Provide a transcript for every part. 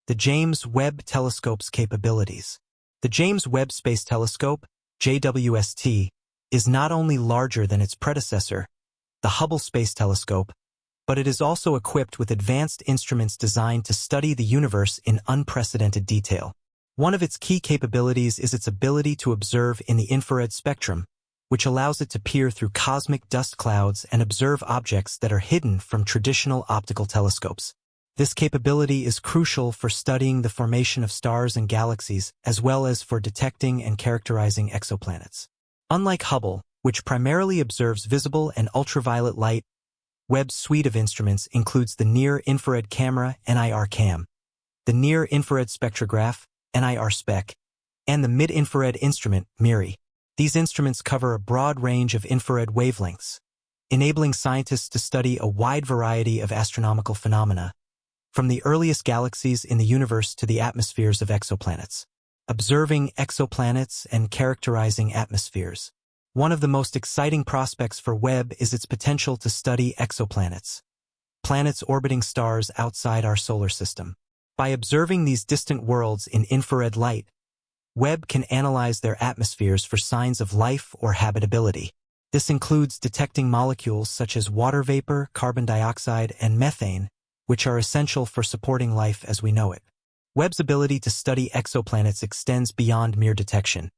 The James Webb Telescope's capabilities. The James Webb Space Telescope, JWST, is not only larger than its predecessor, the Hubble Space Telescope, but it is also equipped with advanced instruments designed to study the universe in unprecedented detail. One of its key capabilities is its ability to observe in the infrared spectrum, which allows it to peer through cosmic dust clouds and observe objects that are hidden from traditional optical telescopes. This capability is crucial for studying the formation of stars and galaxies, as well as for detecting and characterizing exoplanets. Unlike Hubble, which primarily observes visible and ultraviolet light, Webb's suite of instruments includes the Near-Infrared Camera (NIR-CAM), the Near-Infrared Spectrograph (NIR-SPEC), and the Mid-Infrared Instrument (MIRI). These instruments cover a broad range of infrared wavelengths, enabling scientists to study a wide variety of astronomical phenomena, from the earliest galaxies in the universe to the atmospheres of exoplanets. Observing exoplanets and characterizing atmospheres. One of the most exciting prospects for Webb is its potential to study exoplanets, planets orbiting stars outside our solar system. By observing these distant worlds in infrared light, Webb can analyze their atmospheres for signs of life or habitability. This includes detecting molecules such as water vapor, carbon dioxide, and methane, which are essential for supporting life as we know it. Webb's ability to study exoplanets extends beyond mere detection.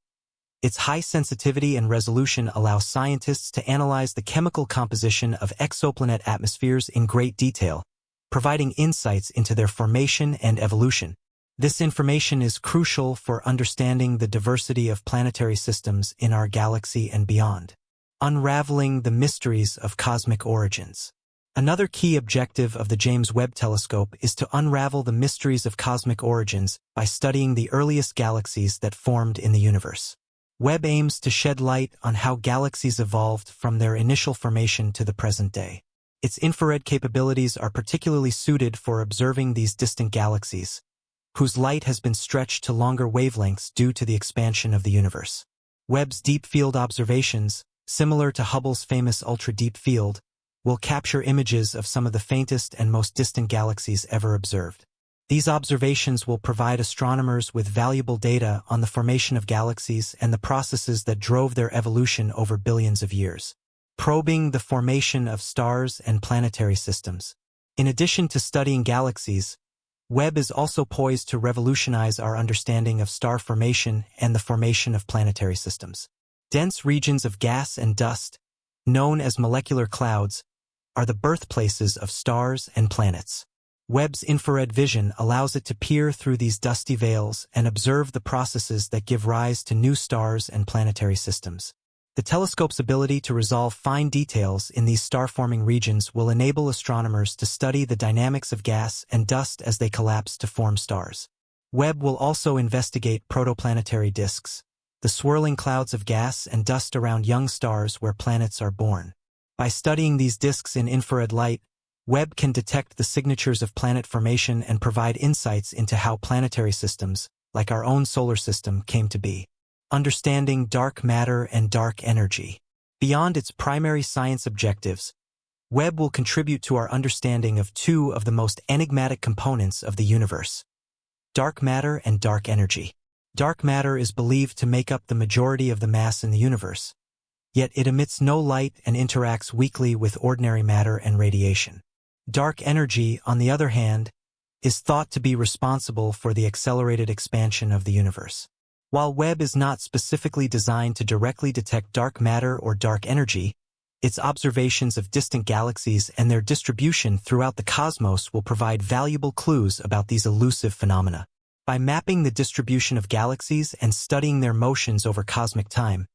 Its high sensitivity and resolution allow scientists to analyze the chemical composition of exoplanet atmospheres in great detail, providing insights into their formation and evolution. This information is crucial for understanding the diversity of planetary systems in our galaxy and beyond. Unraveling the mysteries of cosmic origins. Another key objective of the James Webb Telescope is to unravel the mysteries of cosmic origins by studying the earliest galaxies that formed in the universe. Webb aims to shed light on how galaxies evolved from their initial formation to the present day. Its infrared capabilities are particularly suited for observing these distant galaxies, whose light has been stretched to longer wavelengths due to the expansion of the universe. Webb's deep field observations, similar to Hubble's famous ultra-deep field, will capture images of some of the faintest and most distant galaxies ever observed. These observations will provide astronomers with valuable data on the formation of galaxies and the processes that drove their evolution over billions of years. Probing the formation of stars and planetary systems. In addition to studying galaxies, Webb is also poised to revolutionize our understanding of star formation and the formation of planetary systems. Dense regions of gas and dust, known as molecular clouds, are the birthplaces of stars and planets. Webb's infrared vision allows it to peer through these dusty veils and observe the processes that give rise to new stars and planetary systems. The telescope's ability to resolve fine details in these star-forming regions will enable astronomers to study the dynamics of gas and dust as they collapse to form stars. Webb will also investigate protoplanetary disks, the swirling clouds of gas and dust around young stars where planets are born. By studying these disks in infrared light, Webb can detect the signatures of planet formation and provide insights into how planetary systems, like our own solar system, came to be. Understanding dark matter and dark energy. Beyond its primary science objectives, Webb will contribute to our understanding of two of the most enigmatic components of the universe: dark matter and dark energy. Dark matter is believed to make up the majority of the mass in the universe, yet it emits no light and interacts weakly with ordinary matter and radiation. Dark energy, on the other hand, is thought to be responsible for the accelerated expansion of the universe. While Webb is not specifically designed to directly detect dark matter or dark energy, its observations of distant galaxies and their distribution throughout the cosmos will provide valuable clues about these elusive phenomena. By mapping the distribution of galaxies and studying their motions over cosmic time,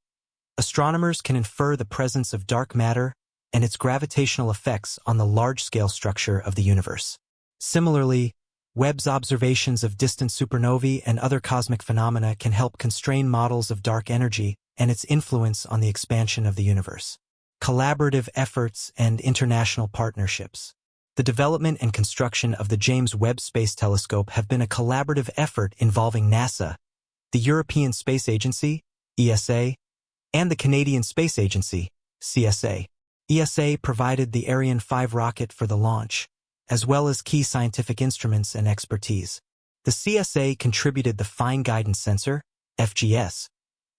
astronomers can infer the presence of dark matter and its gravitational effects on the large-scale structure of the universe. Similarly, Webb's observations of distant supernovae and other cosmic phenomena can help constrain models of dark energy and its influence on the expansion of the universe. Collaborative efforts and international partnerships. The development and construction of the James Webb Space Telescope have been a collaborative effort involving NASA, the European Space Agency, ESA, and the Canadian Space Agency, CSA. ESA provided the Ariane 5 rocket for the launch, as well as key scientific instruments and expertise. The CSA contributed the Fine Guidance Sensor, FGS,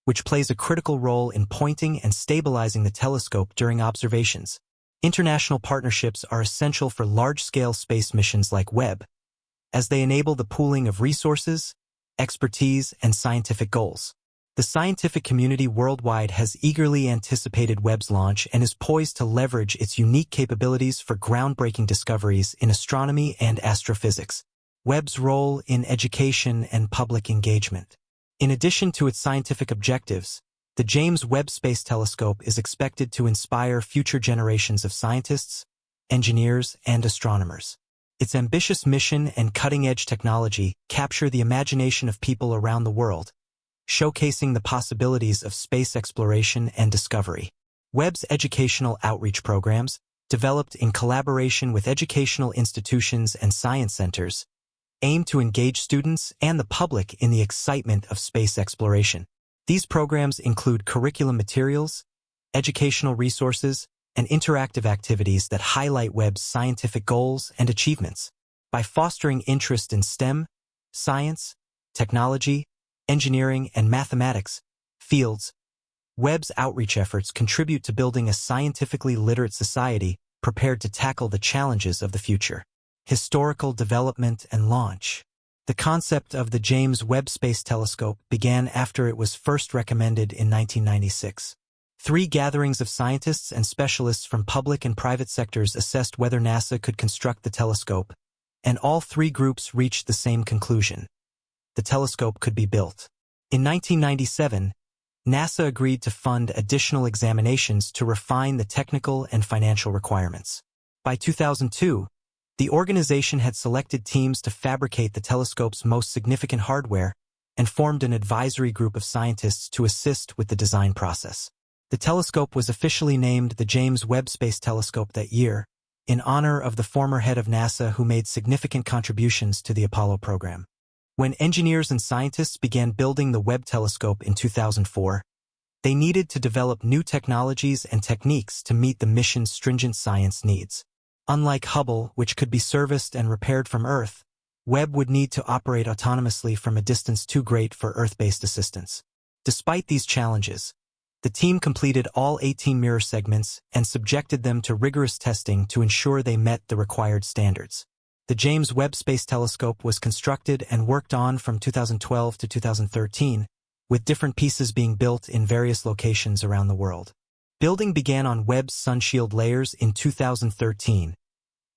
which plays a critical role in pointing and stabilizing the telescope during observations. International partnerships are essential for large-scale space missions like Webb, as they enable the pooling of resources, expertise, and scientific goals. The scientific community worldwide has eagerly anticipated Webb's launch and is poised to leverage its unique capabilities for groundbreaking discoveries in astronomy and astrophysics. Webb's role in education and public engagement. In addition to its scientific objectives, the James Webb Space Telescope is expected to inspire future generations of scientists, engineers, and astronomers. Its ambitious mission and cutting-edge technology capture the imagination of people around the world, showcasing the possibilities of space exploration and discovery. Webb's educational outreach programs, developed in collaboration with educational institutions and science centers, aim to engage students and the public in the excitement of space exploration. These programs include curriculum materials, educational resources, and interactive activities that highlight Webb's scientific goals and achievements. By fostering interest in STEM, science, technology, engineering, and mathematics fields, Webb's outreach efforts contribute to building a scientifically literate society prepared to tackle the challenges of the future. Historical development and launch. The concept of the James Webb Space Telescope began after it was first recommended in 1996. 3 gatherings of scientists and specialists from public and private sectors assessed whether NASA could construct the telescope, and all 3 groups reached the same conclusion. The telescope could be built. In 1997, NASA agreed to fund additional examinations to refine the technical and financial requirements. By 2002, the organization had selected teams to fabricate the telescope's most significant hardware and formed an advisory group of scientists to assist with the design process. The telescope was officially named the James Webb Space Telescope that year, in honor of the former head of NASA who made significant contributions to the Apollo program. When engineers and scientists began building the Webb telescope in 2004, they needed to develop new technologies and techniques to meet the mission's stringent science needs. Unlike Hubble, which could be serviced and repaired from Earth, Webb would need to operate autonomously from a distance too great for Earth-based assistance. Despite these challenges, the team completed all 18 mirror segments and subjected them to rigorous testing to ensure they met the required standards. The James Webb Space Telescope was constructed and worked on from 2012 to 2013, with different pieces being built in various locations around the world. Building began on Webb's sunshield layers in 2013.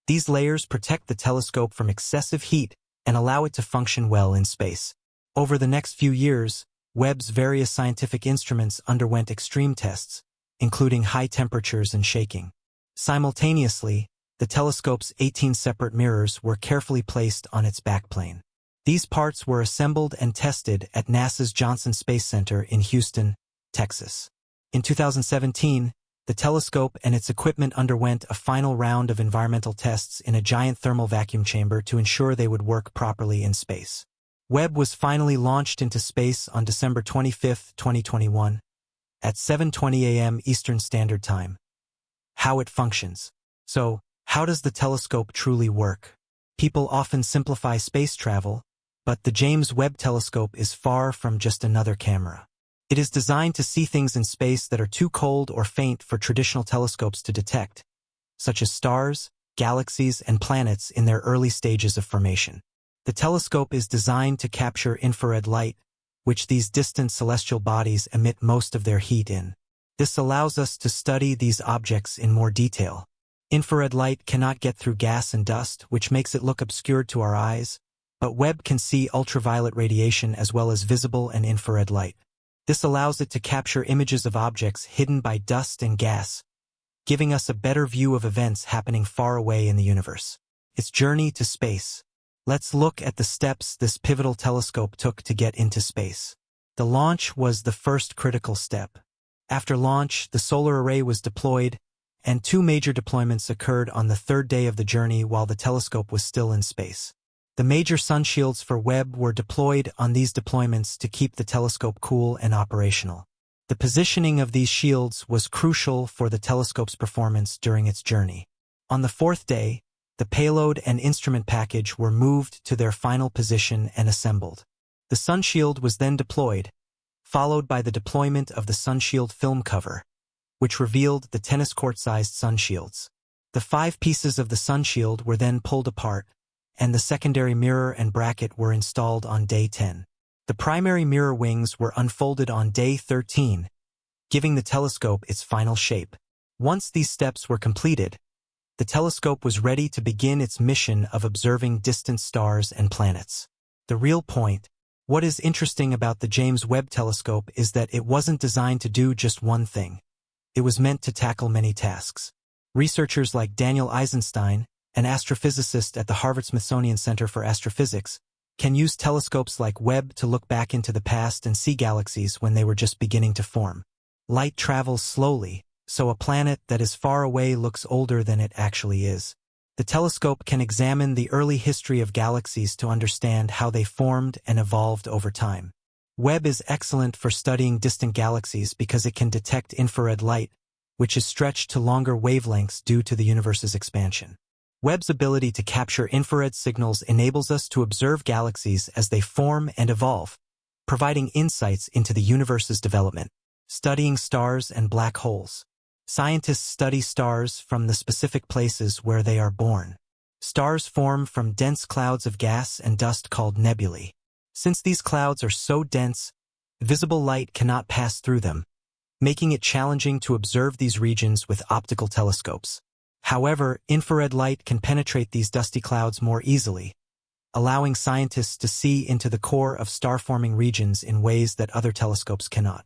These layers protect the telescope from excessive heat and allow it to function well in space. Over the next few years, Webb's various scientific instruments underwent extreme tests, including high temperatures and shaking. Simultaneously, the telescope's 18 separate mirrors were carefully placed on its backplane. These parts were assembled and tested at NASA's Johnson Space Center in Houston, Texas. In 2017, the telescope and its equipment underwent a final round of environmental tests in a giant thermal vacuum chamber to ensure they would work properly in space. Webb was finally launched into space on December 25, 2021, at 7:20 a.m. Eastern Standard Time. How it functions. So, how does the telescope truly work? People often simplify space travel, but the James Webb Telescope is far from just another camera. It is designed to see things in space that are too cold or faint for traditional telescopes to detect, such as stars, galaxies, and planets in their early stages of formation. The telescope is designed to capture infrared light, which these distant celestial bodies emit most of their heat in. This allows us to study these objects in more detail. Infrared light cannot get through gas and dust, which makes it look obscured to our eyes, but Webb can see ultraviolet radiation as well as visible and infrared light. This allows it to capture images of objects hidden by dust and gas, giving us a better view of events happening far away in the universe. Its journey to space. Let's look at the steps this pivotal telescope took to get into space. The launch was the first critical step. After launch, the solar array was deployed, and 2 major deployments occurred on the 3rd day of the journey while the telescope was still in space. The major sunshields for Webb were deployed on these deployments to keep the telescope cool and operational. The positioning of these shields was crucial for the telescope's performance during its journey. On the 4th day, The payload and instrument package were moved to their final position and assembled. The sunshield was then deployed, followed by the deployment of the sunshield film cover, which revealed the tennis court-sized sunshields. The 5 pieces of the sunshield were then pulled apart, and the secondary mirror and bracket were installed on day 10. The primary mirror wings were unfolded on day 13, giving the telescope its final shape. Once these steps were completed, the telescope was ready to begin its mission of observing distant stars and planets. The real point, what is interesting about the James Webb Telescope is that it wasn't designed to do just one thing. It was meant to tackle many tasks. Researchers like Daniel Eisenstein, an astrophysicist at the Harvard-Smithsonian Center for Astrophysics, can use telescopes like Webb to look back into the past and see galaxies when they were just beginning to form. Light travels slowly, so a planet that is far away looks older than it actually is. The telescope can examine the early history of galaxies to understand how they formed and evolved over time. Webb is excellent for studying distant galaxies because it can detect infrared light, which is stretched to longer wavelengths due to the universe's expansion. Webb's ability to capture infrared signals enables us to observe galaxies as they form and evolve, providing insights into the universe's development. Studying stars and black holes. Scientists study stars from the specific places where they are born. Stars form from dense clouds of gas and dust called nebulae. Since these clouds are so dense, visible light cannot pass through them, making it challenging to observe these regions with optical telescopes. However, infrared light can penetrate these dusty clouds more easily, allowing scientists to see into the core of star-forming regions in ways that other telescopes cannot.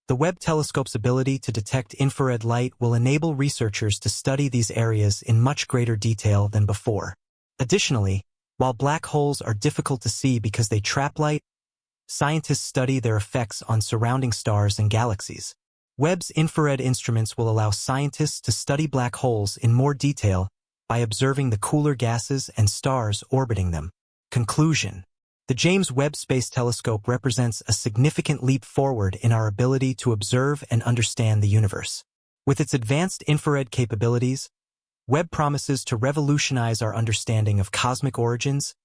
The Webb telescope's ability to detect infrared light will enable researchers to study these areas in much greater detail than before. Additionally, while black holes are difficult to see because they trap light, scientists study their effects on surrounding stars and galaxies. Webb's infrared instruments will allow scientists to study black holes in more detail by observing the cooler gases and stars orbiting them. Conclusion. The James Webb Space Telescope represents a significant leap forward in our ability to observe and understand the universe. With its advanced infrared capabilities, Webb promises to revolutionize our understanding of cosmic origins,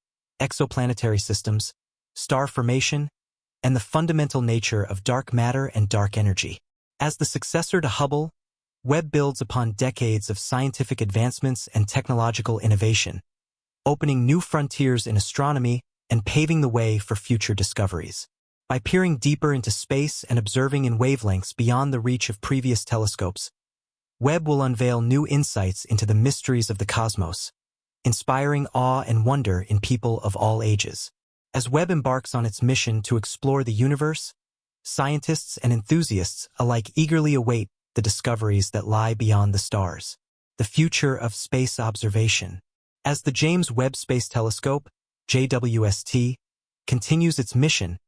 exoplanetary systems, star formation, and the fundamental nature of dark matter and dark energy. As the successor to Hubble, Webb builds upon decades of scientific advancements and technological innovation, opening new frontiers in astronomy and paving the way for future discoveries. By peering deeper into space and observing in wavelengths beyond the reach of previous telescopes, Webb will unveil new insights into the mysteries of the cosmos, inspiring awe and wonder in people of all ages. As Webb embarks on its mission to explore the universe, scientists and enthusiasts alike eagerly await the discoveries that lie beyond the stars. The future of space observation. As the James Webb Space Telescope, JWST, continues its mission,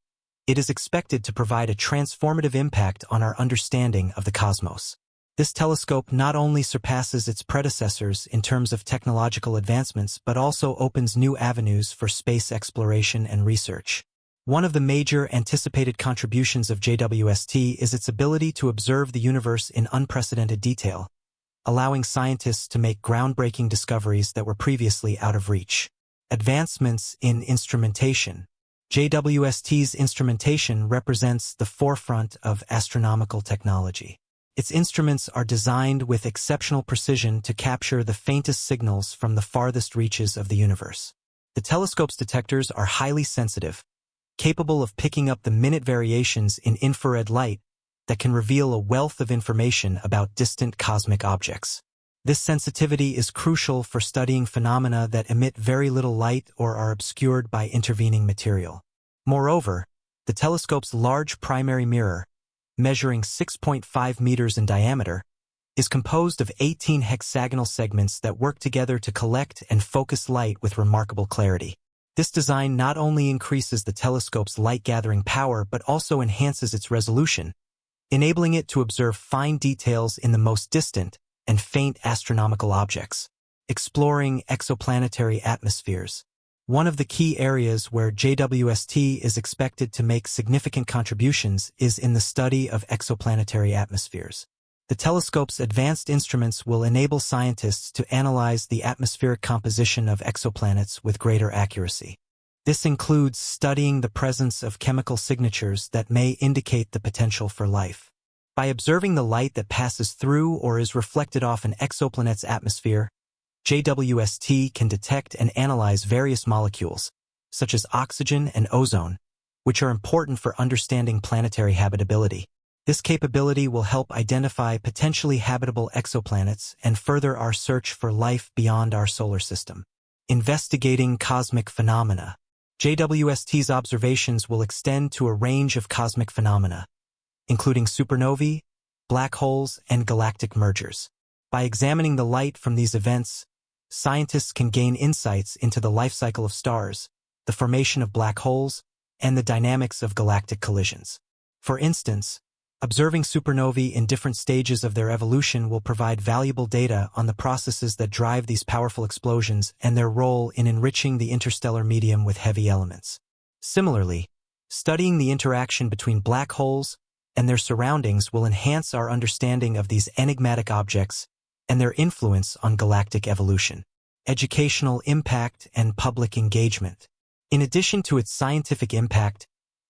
it is expected to provide a transformative impact on our understanding of the cosmos. This telescope not only surpasses its predecessors in terms of technological advancements but also opens new avenues for space exploration and research. One of the major anticipated contributions of JWST is its ability to observe the universe in unprecedented detail, allowing scientists to make groundbreaking discoveries that were previously out of reach. Advancements in instrumentation. JWST's instrumentation represents the forefront of astronomical technology. Its instruments are designed with exceptional precision to capture the faintest signals from the farthest reaches of the universe. The telescope's detectors are highly sensitive, capable of picking up the minute variations in infrared light that can reveal a wealth of information about distant cosmic objects. This sensitivity is crucial for studying phenomena that emit very little light or are obscured by intervening material. Moreover, the telescope's large primary mirror, measuring 6.5 meters in diameter, is composed of 18 hexagonal segments that work together to collect and focus light with remarkable clarity. This design not only increases the telescope's light-gathering power but also enhances its resolution, enabling it to observe fine details in the most distant and faint astronomical objects. Exploring exoplanetary atmospheres. One of the key areas where JWST is expected to make significant contributions is in the study of exoplanetary atmospheres. The telescope's advanced instruments will enable scientists to analyze the atmospheric composition of exoplanets with greater accuracy. This includes studying the presence of chemical signatures that may indicate the potential for life. By observing the light that passes through or is reflected off an exoplanet's atmosphere, JWST can detect and analyze various molecules, such as oxygen and ozone, which are important for understanding planetary habitability. This capability will help identify potentially habitable exoplanets and further our search for life beyond our solar system. Investigating cosmic phenomena. JWST's observations will extend to a range of cosmic phenomena, including supernovae, black holes, and galactic mergers. By examining the light from these events, scientists can gain insights into the life cycle of stars, the formation of black holes, and the dynamics of galactic collisions. For instance, observing supernovae in different stages of their evolution will provide valuable data on the processes that drive these powerful explosions and their role in enriching the interstellar medium with heavy elements. Similarly, studying the interaction between black holes and their surroundings will enhance our understanding of these enigmatic objects and their influence on galactic evolution. Educational impact and public engagement. In addition to its scientific impact,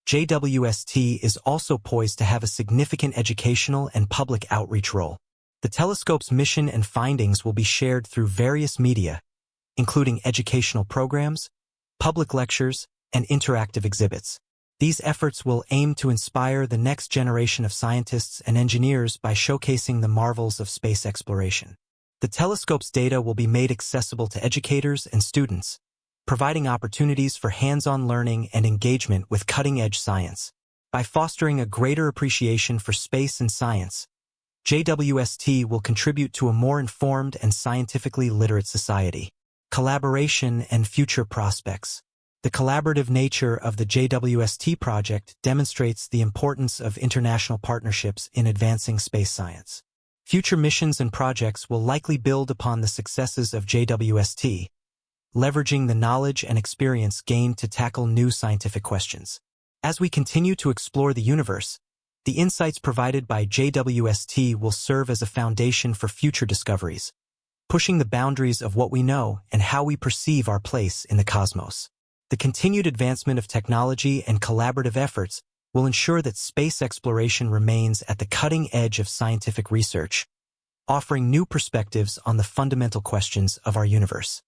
JWST is also poised to have a significant educational and public outreach role. The telescope's mission and findings will be shared through various media, including educational programs, public lectures, and interactive exhibits. These efforts will aim to inspire the next generation of scientists and engineers by showcasing the marvels of space exploration. The telescope's data will be made accessible to educators and students, providing opportunities for hands-on learning and engagement with cutting-edge science. By fostering a greater appreciation for space and science, JWST will contribute to a more informed and scientifically literate society. Collaboration and future prospects. The collaborative nature of the JWST project demonstrates the importance of international partnerships in advancing space science. Future missions and projects will likely build upon the successes of JWST, leveraging the knowledge and experience gained to tackle new scientific questions. As we continue to explore the universe, the insights provided by JWST will serve as a foundation for future discoveries, pushing the boundaries of what we know and how we perceive our place in the cosmos. The continued advancement of technology and collaborative efforts will ensure that space exploration remains at the cutting edge of scientific research, offering new perspectives on the fundamental questions of our universe.